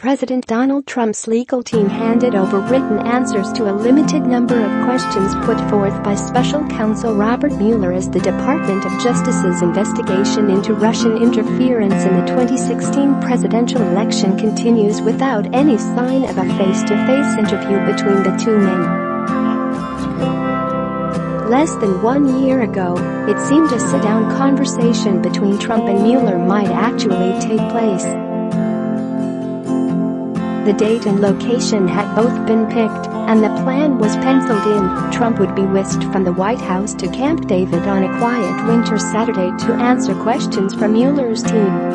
President Donald Trump's legal team handed over written answers to a limited number of questions put forth by special counsel Robert Mueller as the Department of Justice's investigation into Russian interference in the 2016 presidential election continues without any sign of a face-to-face interview between the two men. Less than 1 year ago, it seemed a sit-down conversation between Trump and Mueller might actually take place. The date and location had both been picked, and the plan was penciled in. Trump would be whisked from the White House to Camp David on a quiet winter Saturday to answer questions from Mueller's team.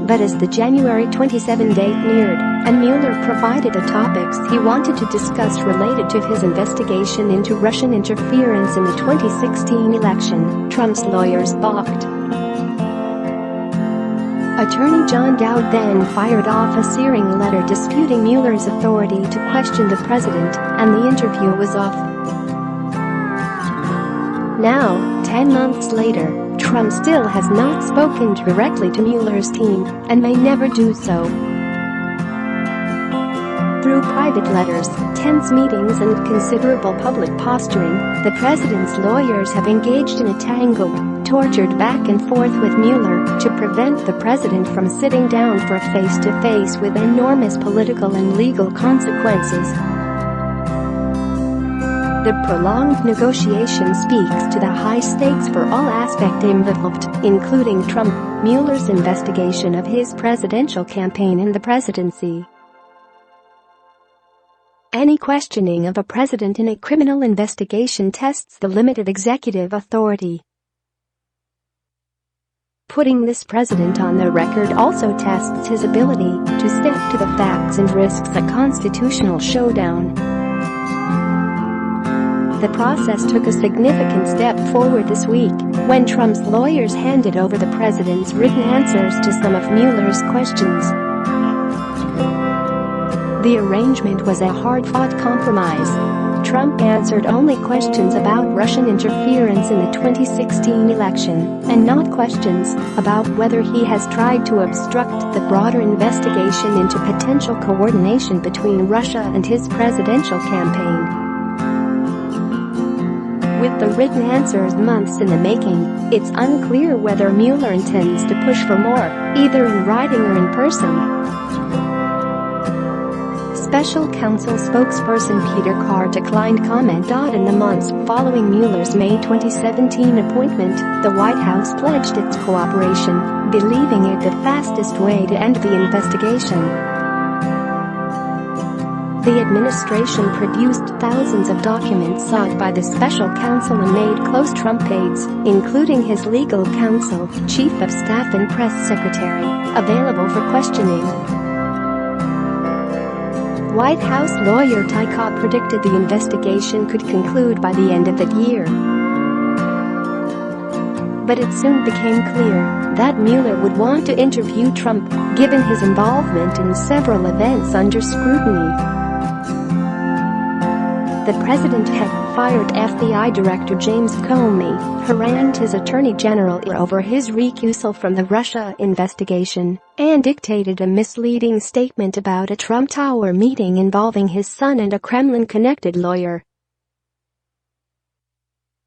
But as the January 27 date neared, and Mueller provided the topics he wanted to discuss related to his investigation into Russian interference in the 2016 election, Trump's lawyers balked. Attorney John Dowd then fired off a searing letter disputing Mueller's authority to question the president, and the interview was off. Now, 10 months later, Trump still has not spoken directly to Mueller's team, and may never do so. Through private letters, tense meetings and considerable public posturing, the president's lawyers have engaged in a tangled, tortured back and forth with Mueller to prevent the president from sitting down for a face-to-face with enormous political and legal consequences. The prolonged negotiation speaks to the high stakes for all aspects involved, including Trump, Mueller's investigation of his presidential campaign and the presidency. Any questioning of a president in a criminal investigation tests the limit of executive authority. Putting this president on the record also tests his ability to stick to the facts and risks a constitutional showdown. The process took a significant step forward this week when Trump's lawyers handed over the president's written answers to some of Mueller's questions. The arrangement was a hard-fought compromise. Trump answered only questions about Russian interference in the 2016 election, and not questions about whether he has tried to obstruct the broader investigation into potential coordination between Russia and his presidential campaign. With the written answers months in the making, it's unclear whether Mueller intends to push for more, either in writing or in person. Special counsel spokesperson Peter Carr declined comment. In the months following Mueller's May 2017 appointment, the White House pledged its cooperation, believing it the fastest way to end the investigation. The administration produced thousands of documents sought by the special counsel and made close Trump aides, including his legal counsel, chief of staff and press secretary, available for questioning. White House lawyer Ty Cobb predicted the investigation could conclude by the end of the year. But it soon became clear that Mueller would want to interview Trump, given his involvement in several events under scrutiny. The president had fired FBI Director James Comey, harangued his attorney general over his recusal from the Russia investigation, and dictated a misleading statement about a Trump Tower meeting involving his son and a Kremlin-connected lawyer.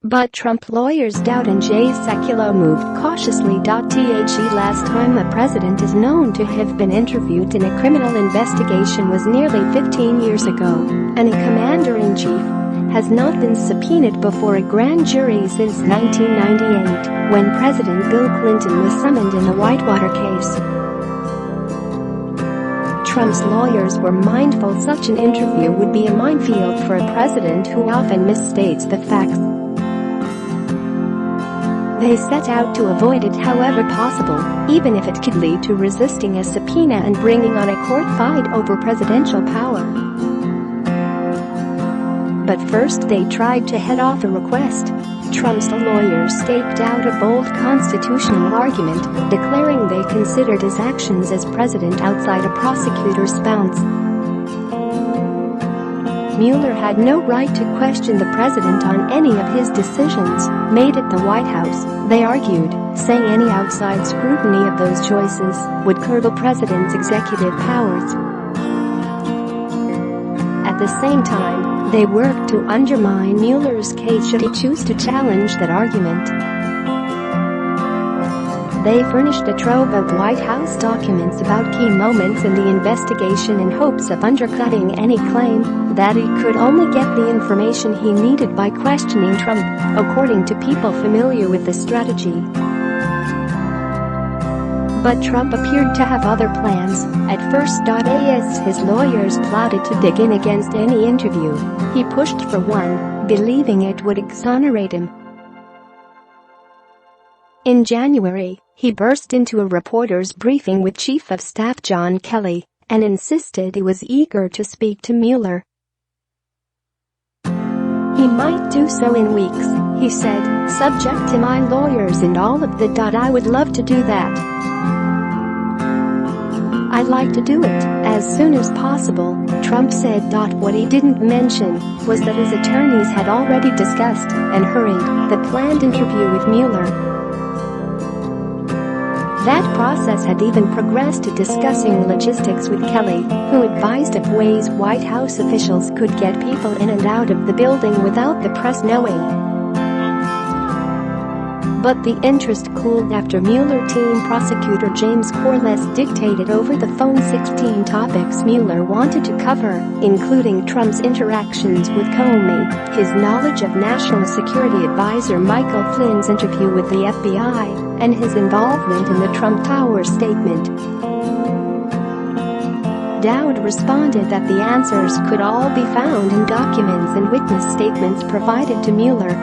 But Trump lawyers Dowd and Jay Sekulow moved cautiously. The last time a president is known to have been interviewed in a criminal investigation was nearly 15 years ago, and a commander-in-chief has not been subpoenaed before a grand jury since 1998, when President Bill Clinton was summoned in the Whitewater case. Trump's lawyers were mindful such an interview would be a minefield for a president who often misstates the facts. They set out to avoid it however possible, even if it could lead to resisting a subpoena and bringing on a court fight over presidential power. But first they tried to head off the request. Trump's lawyers staked out a bold constitutional argument, declaring they considered his actions as president outside a prosecutor's bounds. Mueller had no right to question the president on any of his decisions made at the White House, they argued, saying any outside scrutiny of those choices would curb a president's executive powers. At the same time, they worked to undermine Mueller's case should he choose to challenge that argument. They furnished a trove of White House documents about key moments in the investigation in hopes of undercutting any claim that he could only get the information he needed by questioning Trump, according to people familiar with the strategy. But Trump appeared to have other plans. At first, as his lawyers plotted to dig in against any interview, he pushed for one, believing it would exonerate him. In January, he burst into a reporter's briefing with Chief of Staff John Kelly and insisted he was eager to speak to Mueller. He might do so in weeks, he said, subject to my lawyers and all of the. I would love to do that. I'd like to do it as soon as possible, Trump said. What he didn't mention was that his attorneys had already discussed and hurried the planned interview with Mueller. That process had even progressed to discussing logistics with Kelly, who advised of ways White House officials could get people in and out of the building without the press knowing. But the interest cooled after Mueller team prosecutor James Comey dictated over the phone 16 topics Mueller wanted to cover, including Trump's interactions with Comey, his knowledge of National Security Advisor Michael Flynn's interview with the FBI, and his involvement in the Trump Tower statement. Dowd responded that the answers could all be found in documents and witness statements provided to Mueller.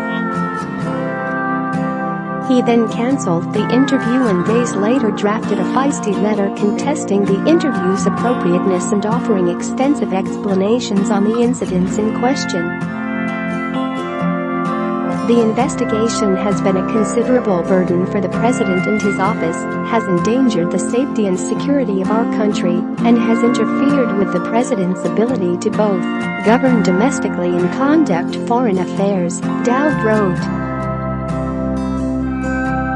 He then cancelled the interview and days later drafted a feisty letter contesting the interview's appropriateness and offering extensive explanations on the incidents in question. The investigation has been a considerable burden for the president and his office, has endangered the safety and security of our country, and has interfered with the president's ability to both govern domestically and conduct foreign affairs, Dowd wrote.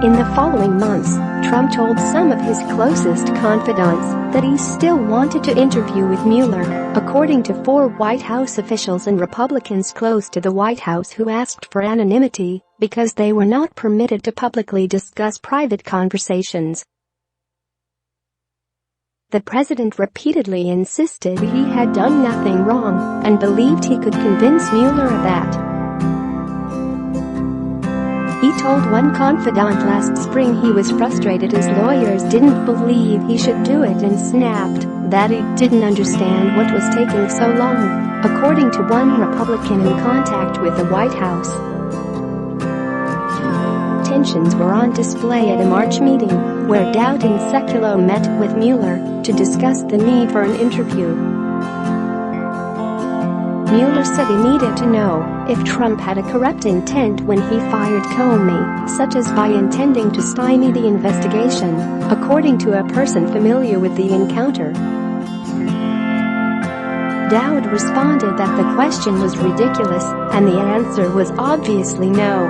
In the following months, Trump told some of his closest confidants that he still wanted to interview with Mueller, according to 4 White House officials and Republicans close to the White House who asked for anonymity because they were not permitted to publicly discuss private conversations. The president repeatedly insisted he had done nothing wrong and believed he could convince Mueller of that. He told one confidant last spring he was frustrated his lawyers didn't believe he should do it and snapped that he didn't understand what was taking so long, according to one Republican in contact with the White House. Tensions were on display at a March meeting where Dowd and Sekulow met with Mueller to discuss the need for an interview. Mueller said he needed to know if Trump had a corrupt intent when he fired Comey, such as by intending to stymie the investigation, according to a person familiar with the encounter. Dowd responded that the question was ridiculous, and the answer was obviously no.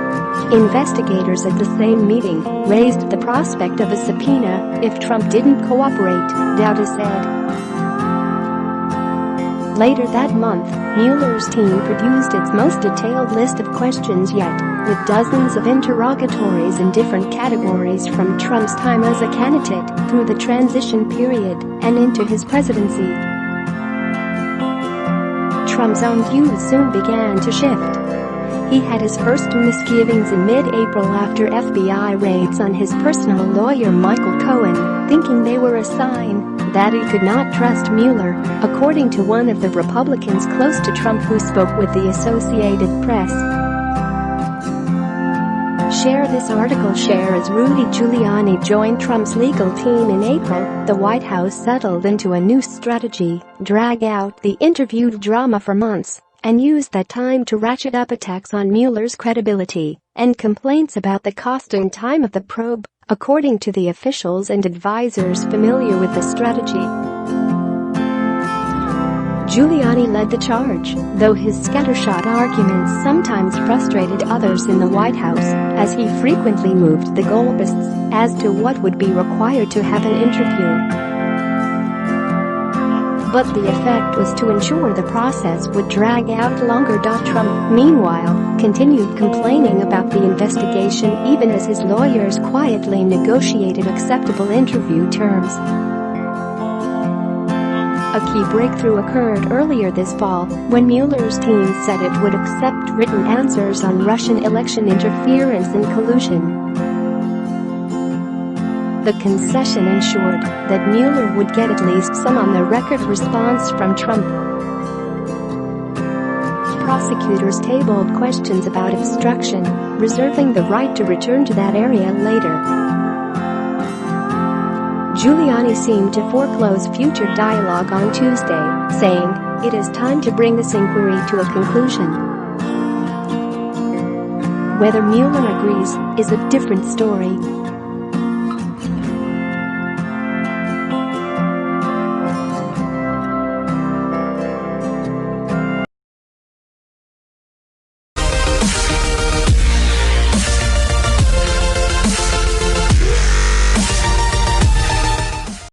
Investigators at the same meeting raised the prospect of a subpoena if Trump didn't cooperate, Dowd said. Later that month, Mueller's team produced its most detailed list of questions yet, with dozens of interrogatories in different categories from Trump's time as a candidate through the transition period and into his presidency. Trump's own views soon began to shift. He had his first misgivings in mid-April after FBI raids on his personal lawyer Michael Cohen, thinking they were a sign that he could not trust Mueller, according to one of the Republicans close to Trump who spoke with the Associated Press. Share this article. Share as Rudy Giuliani joined Trump's legal team in April. The White House settled into a new strategy, drag out the interview drama for months, and use that time to ratchet up attacks on Mueller's credibility and complaints about the cost and time of the probe, according to the officials and advisors familiar with the strategy. Giuliani led the charge, though his scattershot arguments sometimes frustrated others in the White House, as he frequently moved the goalposts as to what would be required to have an interview. But the effect was to ensure the process would drag out longer. Trump, meanwhile, continued complaining about the investigation even as his lawyers quietly negotiated acceptable interview terms. A key breakthrough occurred earlier this fall when Mueller's team said it would accept written answers on Russian election interference and collusion. The concession ensured that Mueller would get at least some on-the-record response from Trump. Prosecutors tabled questions about obstruction, reserving the right to return to that area later. Giuliani seemed to foreclose future dialogue on Tuesday, saying, "It is time to bring this inquiry to a conclusion." Whether Mueller agrees is a different story.